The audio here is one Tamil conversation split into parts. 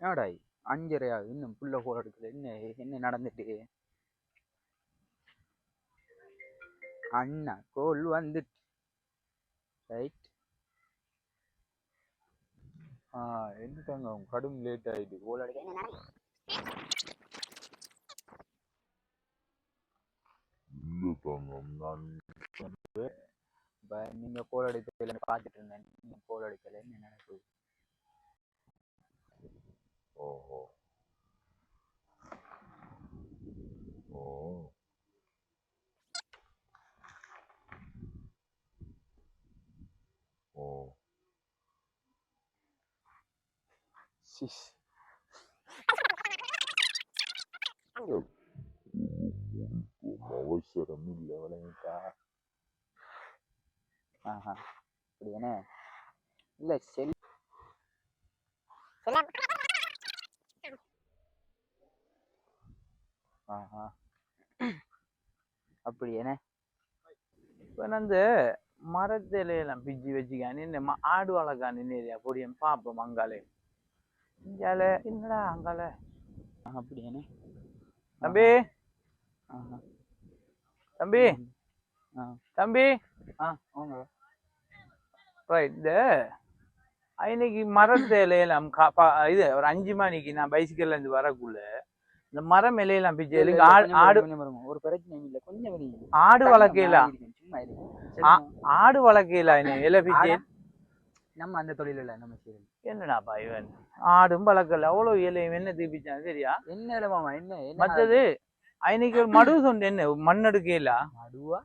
என்னடாய் 5:30 இன்னும் புள்ள கோல் எடுக்கல. என்ன என்ன நடந்துட்டு? அண்ணா கோல் வந்துட்டு ரைட். என்னட்டாங்க கடும் லேட் ஆயிடுது கோல் அடிக்க. நீங்க கோல் அடிக்கல பார்த்துட்டு இருந்தேன். நீங்க கோல் அடிக்கல என்ன நடக்குது? ஓஹோ ஓ ஓ சிஸ் அவசரம் இல்லை விளையாட்டா. அப்படி என்ன இல்ல செல் அப்படி என்ன இப்போ அந்த மரத்திலையெல்லாம் பிஜி வச்சுக்கானு இந்த ஆடு வளர்க்கானு ஏரியா பொடியன் பார்ப்போம் அங்காலே இங்கால என்னடா அங்கால. அப்படி என்ன தம்பி தம்பி தம்பி ரைட். இந்த இன்னைக்கு மரத்து இலையெல்லாம் இது ஒரு 5 மணிக்கு நான் பைசிக்கல்ல இருந்து வரக்குள்ள இந்த மரம் இலையெல்லாம் பிச்சு ஆடு ஒரு பிரச்சனையும் இல்லை. கொஞ்சம் ஆடு வளர்க்கலாம் ஆடு வளர்க்கலாம் என்ன இலை பிச்சு நம்ம அந்த தொழில் இல்லை நம்ம செய்யறது. என்னடாப்பா இவன் ஆடும் வளர்க்கல அவ்வளவு இலையும் என்ன தீபிச்சான் சரியா? என்ன இலமாமா என்ன மற்றது இன்னைக்கு ஒரு மடு சொண்டு என்ன மண்ணெடுக்கலா மடுவா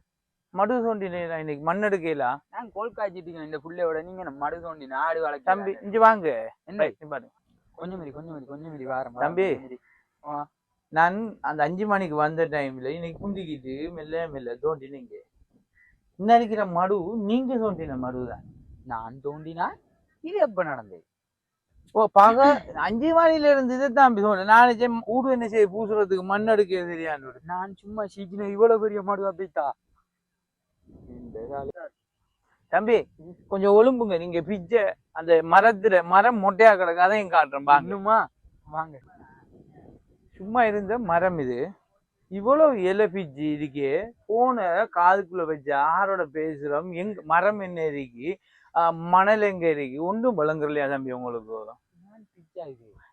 மடு சோண்டினா இன்னைக்கு மண்ணெடுக்கலா? நான் கோல் காய்ச்சிட்டு இந்த புள்ளையோட நீங்க மடு சோண்டி ஆடு வளர்க்க. தம்பி இங்க வாங்க என்ன பாரு கொஞ்சம் மிதி வாரம் தம்பி. நான் அந்த 5 மணிக்கு வந்த டைம்ல இன்னைக்கு குந்திக்கிட்டு மெல்ல தோண்டினீங்க. இன்னைக்கிற மடு நீங்க தோண்டின மடுதான். நான் தோண்டினா இது எப்ப நடந்தது? ஓ பக 5 மணில இருந்து இதுதான் தோண்டு. நான் வீடு என்ன செய்ய பூசுறதுக்கு மண் எடுக்க தெரியாது. நான் சும்மா சீக்கிரம் இவ்வளவு பெரிய மடுவா போய்த்தா. தம்பி கொஞ்சம் ஒழும்புங்க. நீங்க பிச்ச அந்த மரம் மொட்டையா கிடக்கு அதையும் காட்டுறேன் பாங்கம்மா வாங்க. சும்மா இருந்த மரம் இது இவ்வளவு இலை பிச்சு இருக்கே. போன காதுக்குள்ள வச்சு ஆரோட பேசுறோம். மரம் என்ன இருக்கு மணல் எங்க இருக்கு ஒன்றும் விளங்குறலையா தம்பி உங்களுக்கு?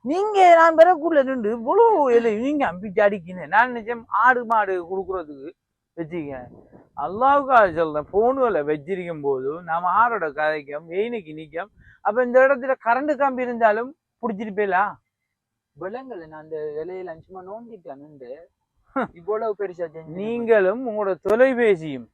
நீங்க நான் பெறக்குள்ள நின்று இவ்வளவு இலை நீங்க அம்பிச்சு அடிக்கினேன். நான் நினைச்சேன் ஆடு மாடு கொடுக்குறதுக்கு வச்சுக்க. அல்லாவுக்கா சொல்றேன். போனுல வச்சிருக்கும் போது நாம ஆரோட கதைக்கும் வெயினுக்கு நிற்கும். அப்ப இந்த இடத்துல கரண்ட் கம்பி இருந்தாலும் பிடிச்சிட்டு போயலாம் விலங்குல. நான் அந்த இலையில சும்மா நோண்டிட்டேன் இவ்வளவு பெருசா. நீங்களும் உங்களோட தொலைபேசியும்